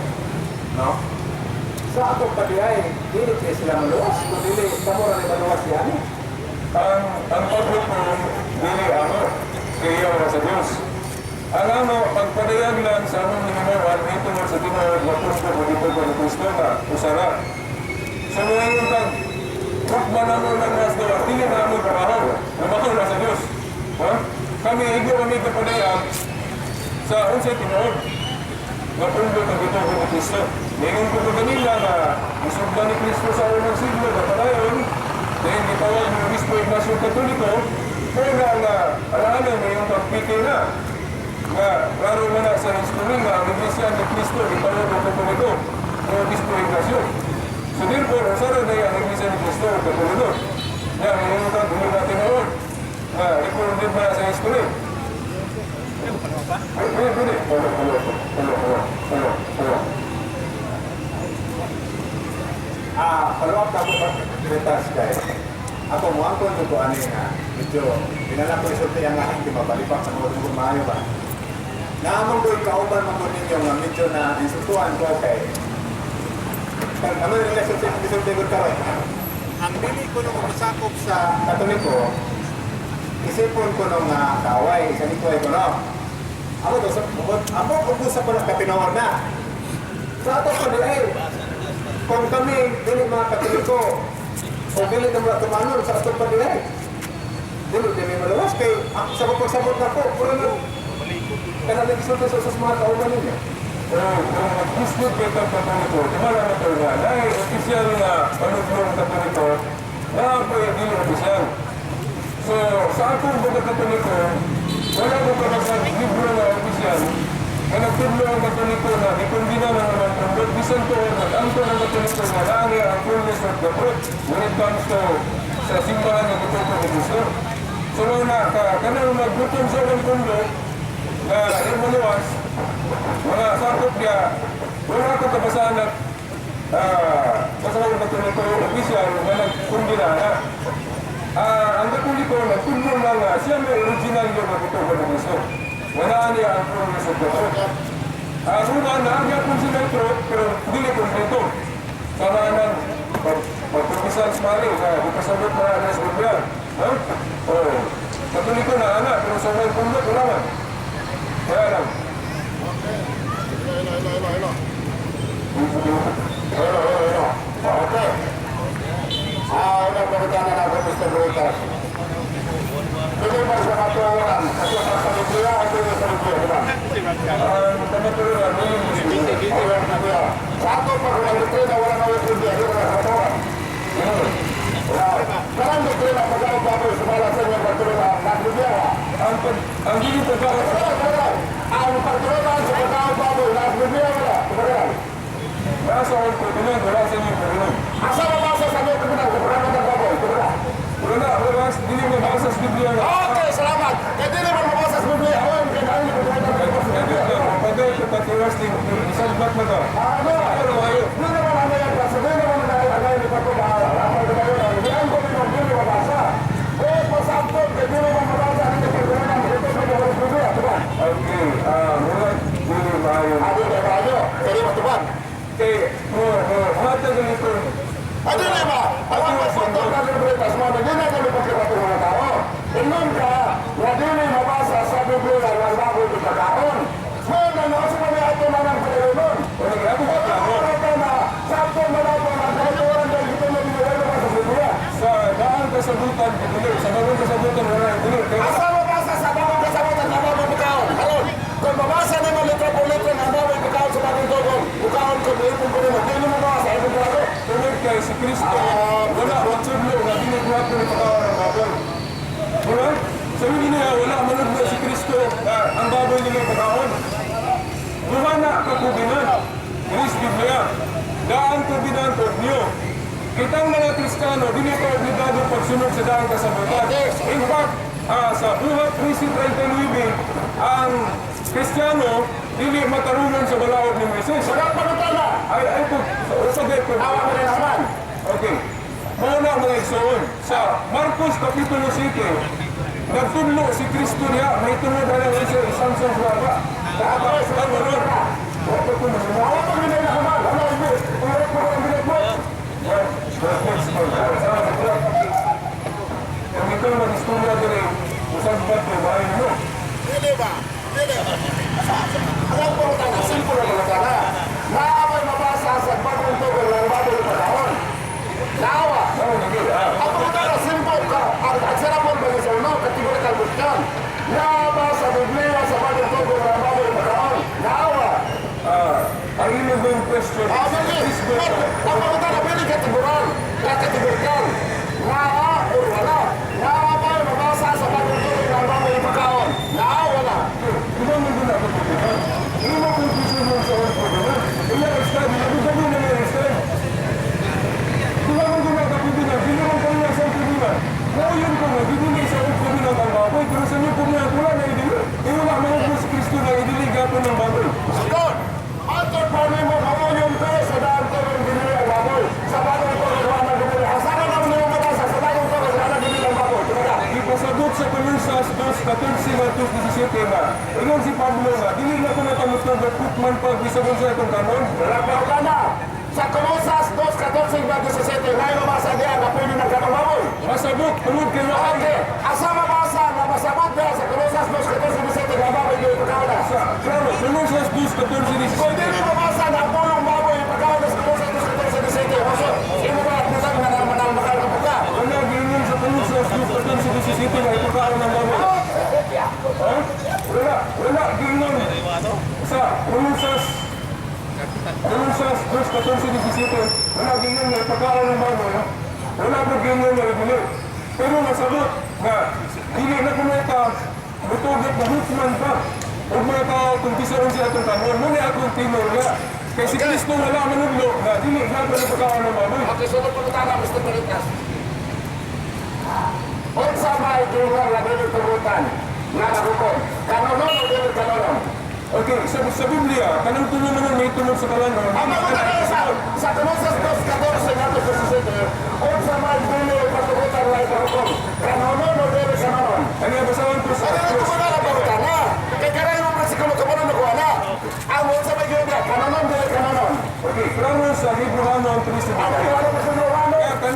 No? Sa ako padiay, dili kay sila maluwas, kung dili kamo ra ni maluwas yan. Ang pagbuto, dili ako, kaya wala sa Diyos. Ang ano, pagpadayag lang sa among hinimawan, ito nga sa tinawag na pusto mo dito ko ni Kristo na usara. So ngayon pag hukman naman ng nas daw, dili na among trabaho, nabaho na sa Diyos. Kami, igyo kami kapadayag sa unsay tinawag. Napundo ka dito ko ni Kristo. Ngayon ko kanila na isugdan ni Kristo sa unang siglo na padayon, dahil gitawag ng Obispo Ignacio Katoliko, kaya nga alaala na yung pagpikay na klaro mo na sa history nga ang Iglesia ni Cristo gitawag ng Katoliko ng Obispo Ignacio. So therefore, usara na yung Iglesia ni Cristo ng Katoliko. Yan, ngayon ka dumi natin noon na recorded na sa history. Pwede. Follow up ako pag-retas guys. Ako mo ang kondo ko ano nga, medyo pinala ko isulti ang aking di mabalipak sa mga dugo maayo ba. Naamang ko ikauban mo ko ninyo nga medyo na insultuan ko kay. Ano yung isulti ko karoon? Ang dili ko nung umasakop sa Katoliko, isipon ko nung kaway, isa nito ay ko no. Ako ubus ako ng katinawan na. Sa ato ko nila kung kami, dili mga Katoliko, o dili na mga tumanon sa atong pagdilay. Dili malawas kay sa pagsabot na po, puro na. Kaya nag-isulta sa mga kauban ninyo. Kung mag-dispute kayo ng Katoliko, tumala na ito nga, dahil opisyal na panublong Katoliko, na po yung dili opisyal. So, sa akong mga Katoliko, wala ko kapag libro na opisyal, na nagtudlo ang Katoliko na ikundina na naman kung ba't bisan to nag-angko ng Katoliko na langi ang fullness of the truth when it comes to sa simbahan ng Katoliko ni Cristo. So na kanang magbuton siya ng kundo na imaluwas, mga sakop niya, wala ko kabasahan na basahan ng Katoliko official na nagkundina na ang Katoliko nagtudlo na nga siya may original yung Katoliko ni Cristo. Wala niya ang fullness of the truth. Una, naagya po sila truth, pero hindi ko dito. Sama ng pagpupisan smaling, bukasabot na alas Biblia. Ha? Oo. Katulik ko na anak, pero sa may pundok, wala man. Kaya lang. Hello. Okay. Unang pagkakana na ako, Mr. Brutas. Hindi ba sa matuwaran? Kasi sa Biblia, ito yung sa Biblia, di ba? Ang kamatuloran, Sa ato pa kung ang doktrina wala na yung Biblia, di ba na sa matuwaran? Karang doktrina pagkakababay sa malasan yung pagkakababay ng Biblia. ang hindi pagkakataon, Ang pagkakababay sa pagkakababay ng Biblia, wala. nasa ang pagkakataon, wala sa inyo pagkakataon. Asa mabasa sa iyo kung nagkakarang ng baboy, Wala, hindi mo nasa sa Biblia na. Okay, salamat. Kaya di naman mabasa sa Biblia. Ayun, kaya dahil ko Pagkakataon, pagkakataon, isang bat na to. Pero ayaw. Hindi naman ang mayag kasi hindi naman ang nalagay ni pagkubahala. Hindi ang gawin ng hindi mabasa. Pasampon, kaya di naman mabasa. Hindi ko gawin ang ito sa Biblia. Okay, mula, hindi maayon. Adi na tayo. Kaya di matubag. Okay, matagal ito. Adi na ba? Alam mo po ito ng Libritas mo. Hindi na kami pagkakataon mga tao. Inom ka, na di na mabasa sa Biblia ng bago ito pagkaon. Ngayon na nasa mga ito na ng pagkaon. Sa daan kasabutan, sa bagong kasabutan, wala yung tuloy. Asa mabasa sa bagong kasabutan na bagong bukaon? Alon, kung mabasa ni mo litra po litra na bagong bukaon sa bagong tugong, bukaon ko ipon ko rin. Hindi mo mabasa, ipon ko rin. Tuloy kay si Kristo, wala, watsudlo, na binigwap ko ni pagkawan ng baboy. Diba? Sabi niya, wala, manuglo si Kristo, ang baboy nila pagkawan. Lumana kakubinan, Chris Biblia, daan kubinan ko niyo. Kitang mga Kristiyano, di nito obligado pagsunod sa daang kasabutan. In fact, sa Buhat 13:39, ang Kristiyano, dili matarungan sa balaod ni Moises. Wala pa nutala. Ay, po, sa dito. Awa mo na naman. Okay. Mauna mga igsoon. Sa Marcos Kapitulo 7, nagtudlo si Kristo niya, may tunod na lang siya isang saswaba. Tapos, ang manod. Wala ko na naman. Awa pa rin na naman. Ano, hindi. Wala ko rin na naman. Kung ito mag-istorya din eh, usang ba't mo, bahay mo. Dili ba? Dili. Alam ko rin na simple na magkala. Naaway mabasa sa bagong tugong ng bagong pagkaon. Naawa. Ako ko na simple ka. Ang sarapon ba sa uno, kategorikal question. Nabasa Biblia sa bagong tugong ng bagong pagkaon. Naawa. Ang ino ba yung question? Ako ko na pili kategoral. Kategorikal. Naawa o wala. Naawa ba yung mabasa sa bagong tugong ng bagong pagkaon. Naawa na. Di ba may guna ka po dito? Hindi mo confusion mo sa oras po dito. Ina-extend, nabigyan mo na extend. Di ba may guna ka po dito? Di naman kayo nasa po dito. Ngayon ko nga, bibili sa oras po dito ng baboy. Pero sa inyo po nga, wala na idili. Iwala mga po si Kristo na idili gato ng baboy. Sagot! Ato pa ni mo kamuyong ko sa daan ko ng binili ang baboy. Sa bagong ko ng wala binili. Asana naman niyo matasa sa bagong ko ng wala binili ang baboy. Tumaga. Ipasagot sa Colossians 2:14 at 2:17 na. Ingon si Pablo nga, dili na ko natamutod na putman pag bisagon sa itong kanon. Wala pa ka na. Sa Colosas 2:14-17 na yung mabasa diyan na pwede ng kanong baboy. Masabot, tulog kayo na Okay. Asa mabasa na masabot na sa Colosas 2:14-17 na baboy yung pagkawala. Claro, Colossians 2:14 Kung di mo mabasa na pulong baboy yung pagkawala sa Colosas 2:14-17. Maso, sino ba at nasang manang makalakapuka? wala, ganyan sa Colossians 2:14 na ipagkaan ng baboy. Ha? Wala, ganyan. Sa Colossians 2:14-17, wala ganyan na ipagkaan ng baboy. Wala po ganyan na ibili. Pero nasabot na dili na kumita butugot na hukman pa. Huwag mga tao kung pisaron siya itong kanon. Muna akong tinor nga. Kaya si Kristo wala manuglo na dili na po na ipagkaan ng baboy. Okay, sunod po na Mr. Palitas. Kung sa may gingar na binitugutan na nagukon, kanonon o dili kanonon? Okay, sa Biblia, kanang tulong naman may tulong sa kalanon. Ang mga sa Colosas 2:14 na 17, kung sa may binitugutan na nagukon, kanonon o dili kanonon? Ano yung basahan ko sa Ano ito na nabarutan na? Kaya karang yung presikulo ka mo na nakuha na. Ang mga sa may gingar, kanonon dili kanonon? Okay, klaro sa libro ano ang 3:17. Ano yung ano sa mga ano? Kaya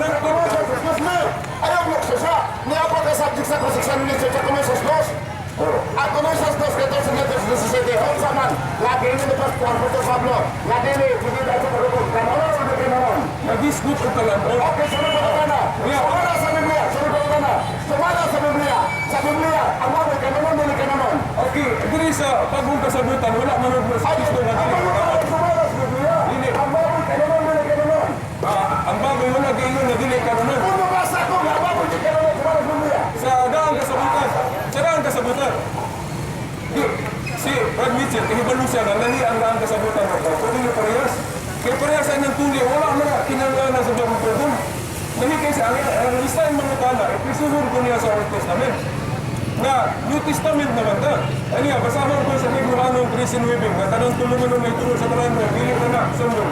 subject sa Constitution Minister sa Komisyos Dos. Ang Komisyos Dos, 1417, ang saman, lagi ini lepas Juan Puto Pablo, lagi ini, hindi dahil sa pagkakot, kamalan sa pagkakot. Nag-isgot o kalamon. Okay, sunod ko na. Sumala sa Biblia, sunod ko na. Sumala sa Biblia. Sa Biblia, ang mga kananon, hindi kananon. Okay, diri sa bagong kasabutan, wala man ang Ay, Kristo nga ang dili. mga sumala sa Biblia. Dili. Ang mga kananon, hindi kananon. Ang bagoy wala gayon nga dili kanunon. Kung mabasa ko, nga mga kananon, sumala sa Biblia. Sa daang kasabutan. Sa daang kasabutan. Di, si Brad Mitchell, kahibalo siya nga lahi ang daang kasabutan mo. Kung hindi parehas. Kaya parehas ang tuli, wala na kinangana sa bagong perdon. Lahi kayo sa ang listahin mga tala, ipisuhon ko niya sa Old Testament. Na New Testament naman ta. Ano nga, basahan ko sa Hebrewanong 13:9 nga tanang tulungan ng may tulong sa tanan mo, dili na na, sundon.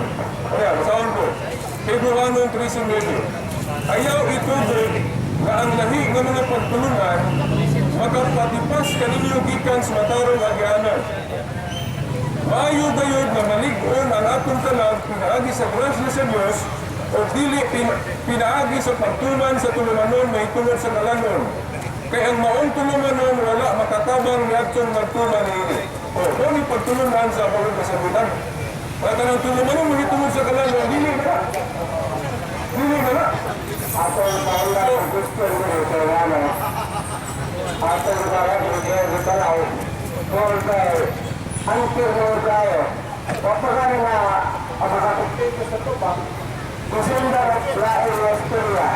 Kaya, basahan ko. Hebrewanong 13:9. Ayaw ito nga ang lahi ng mga pagtulungan magkapatipas kaninyo gikan sa matarong agianan. Maayo gayod na malig-on ang atong talag pinaagi sa grasya sa Diyos o dili pinaagi sa pagtuman sa tulumanon may tulad sa kalanon. Kaya ang maong tulumanon wala makatabang ni atong magtuman ini. O, kung ipagtulunan sa bagong kasabutan. Kaya ng tulumanon may tulad sa kalanon, dili na. Dili na. Ako ang paula ng gusto nyo sa ano. Ako ang paula ng gusto nyo sa ano. Kung kayo, ang kirno tayo. Kapag nga, ang makakapit sa tupang, Kusunda lahi ng istorya.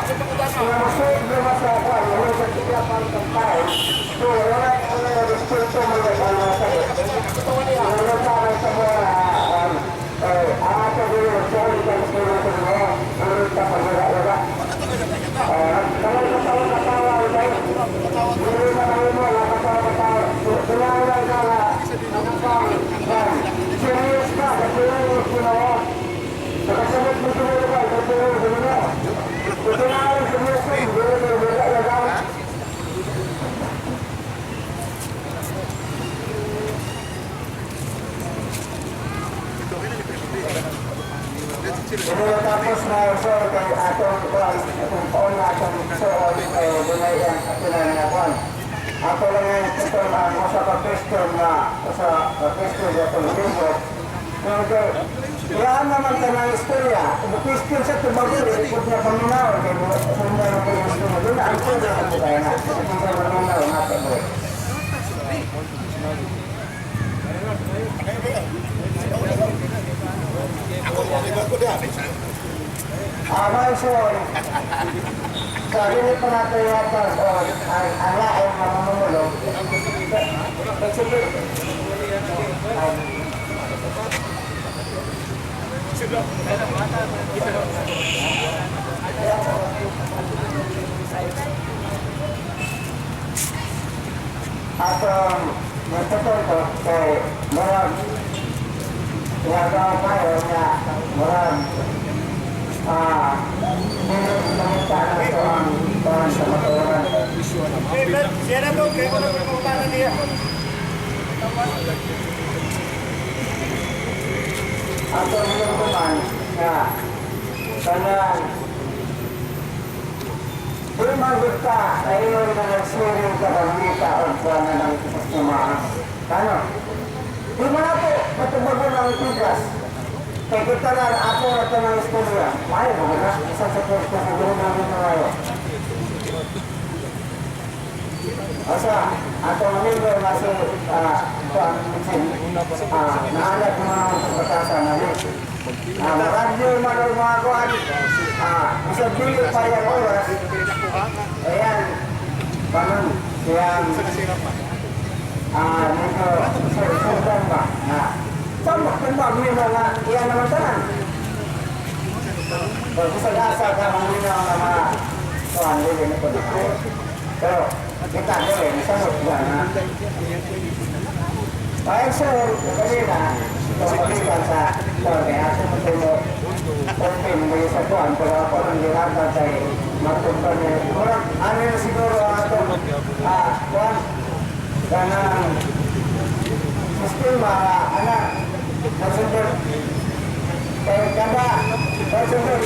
Kung masayag naman sa ako, yung sa siya pang tampay, so wala yung respeto mo na sa mga sakit. Wala tayo sa mga ang ato din yung sorry ka sa mga sa mga wala ka pag-wala. Kaya katawa tayo. Hindi na kayo mo, nakatawa. Kailangan ka na serious ka, kasi yung sinawa. Nakasagot mo sila ba? Nakasagot mo sila. Ito na ang sumusun. Tapos na sir, kay atong paon na atong soon, bumayan at pinananakuan. Ako lang yung ito na sa pag-question na sa pag-question na itong libro. Kaya naman ka ng istorya, question sa tumaguli, ikot na paminaw, kaya mo sunda ng question na doon, ang sunda na po tayo na, kasi kung sa paminaw, natin mo. Sir, sa rinit pa natin yata, ang laing mamamulong. At nagtutol ko kay marang ginagawa tayo na marang pinagkamita na ito ang taon sa maturan. Siya na po, kaya ko na pagpapala niya. At ang naman na kanang kung magot ka, ngayon na nagsiring ka ng wika o sana ng kustumaan. Ano? Di mo na po, matubago ng tigas. Kaya kita na ako na ito ng istorya. Ay, mo na, isang sa pwesto sa gano'n namin na ngayon. Asa, ato manimber na si naalat mo ang pagkatasan namin. Maradyo yung mga kuhan, isang bilyo pa yung oras. Ayan, panon, kaya medyo surdan ba na sama kan ba mga nga iyan naman tanan. Pero asa ka mga mga kuhan din ito na. Pero kita din, samot ba na. Ayun sir, kanina, pagpapalitan sa kaya ako mo open mo sa kuhan, pero ako ang ginagawa tayo magpunta niya. Kurang, ano yun siguro ang atong kuhan, kanang sistema, nagsunod, kaya kada, nagsunod,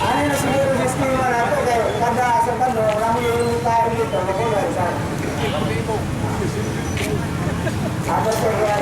Ano na siguro sa estima na ito, kaya kada sa bando, kami yung tayo dito, makulay sa. Ano sa